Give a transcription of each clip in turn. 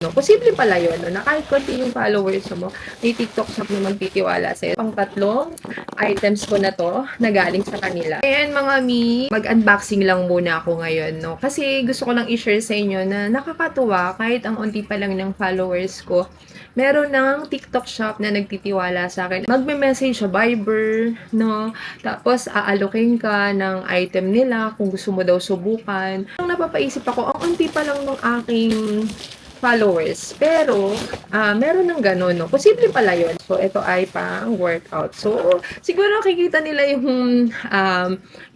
No, posible pala yun, no, na kahit konti yung followers mo, may TikTok shop na magtitiwala sa'yo. Pang-tatlong items ko na to, na galing sa kanila. Ayan mga mi, mag-unboxing lang muna ako ngayon, no? Kasi gusto ko lang i-share sa inyo na nakakatuwa, kahit ang unti pa lang ng followers ko, meron ng TikTok shop na nagtitiwala sa akin. Magme-message sa Viber, no? Tapos, aalokin ka ng item nila kung gusto mo daw subukan. Ang napapaisip ako, ang unti pa lang ng aking followers. Pero, meron ng gano'n, no? Posible pala yun. So, ito ay pang workout. So, siguro nakikita nila yung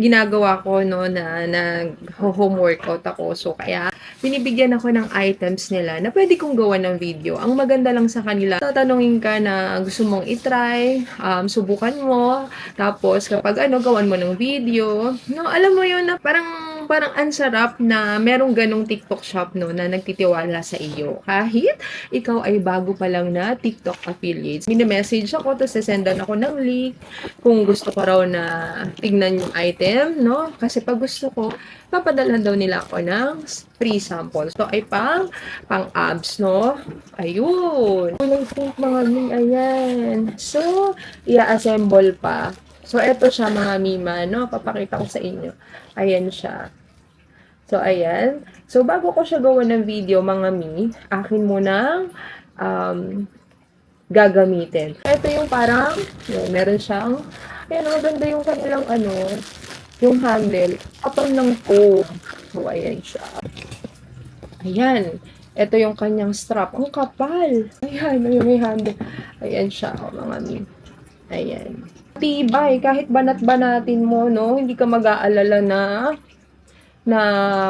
ginagawa ko, no, na nag-home workout ako. So, kaya, binibigyan ako ng items nila na pwede kong gawa ng video. Ang maganda lang sa kanila, tatanungin ka na gusto mong itry, subukan mo, tapos kapag gawan mo ng video. No, alam mo yun na parang ang sarap na merong ganong TikTok shop, no, na nagtitiwala sa iyo. Kahit ikaw ay bago pa lang na TikTok affiliates. Mini-message ako, tapos sesendan ako ng link kung gusto ko raw na tignan yung item, no? Kasi pag gusto ko, papadala daw nila ako ng free samples. So, ay pang abs, no? Ayun. Walang think mga min, ayan. So, i-assemble pa. So, eto siya mga mima, no? Papakita ko sa inyo. Ayan siya. So, ayan. So, bago ko siya gawa ng video, mga mi, akin munang gagamitin. Ito yung parang, yun, meron siyang, ayan, maganda yung kanilang yung handle. Kapal ng foam. So, ayan siya. Ayan. Ito yung kanyang strap. Ang kapal. Ayan, may handle. Ayan siya, mga mi. Ayan. Tibay, kahit banat-banatin mo, no, hindi ka mag-aalala na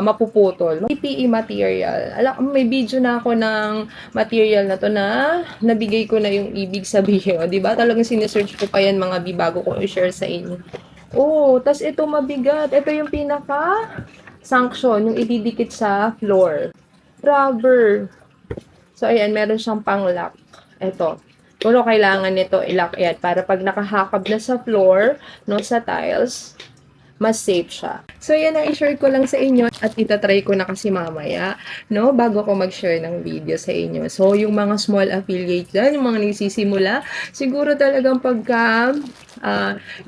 mapuputol. PPE material. May video na ako ng material na to na nabigay ko na yung ibig sabihin. O, diba? Talagang sinesearch ko pa yan mga bago ko i-share sa inyo. Oh, tas ito mabigat. Ito yung pinaka-sanction, yung ididikit sa floor. Rubber. So, ayan, meron siyang pang-lock. Ito. Puro kailangan nito i-lock yan para pag nakahakab na sa floor, no, sa tiles, mas safe siya. So, yan ang i-share ko lang sa inyo at itatry ko na kasi mamaya, no, bago ko mag-share ng video sa inyo. So, yung mga small affiliate dyan, yung mga nagsisimula, siguro talagang pagka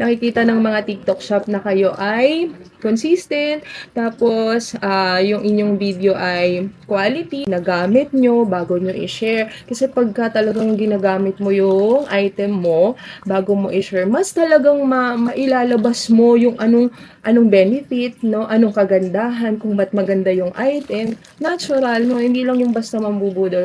nakikita ng mga TikTok shop na kayo ay consistent, tapos yung inyong video ay quality, nagamit nyo bago nyo i-share. Kasi pagka talagang ginagamit mo yung item mo, bago mo i-share, mas talagang mailalabas mo yung anong benefit, no? Anong kagandahan, kung ba't maganda yung item. Natural, no? Hindi lang yung basta mambubudol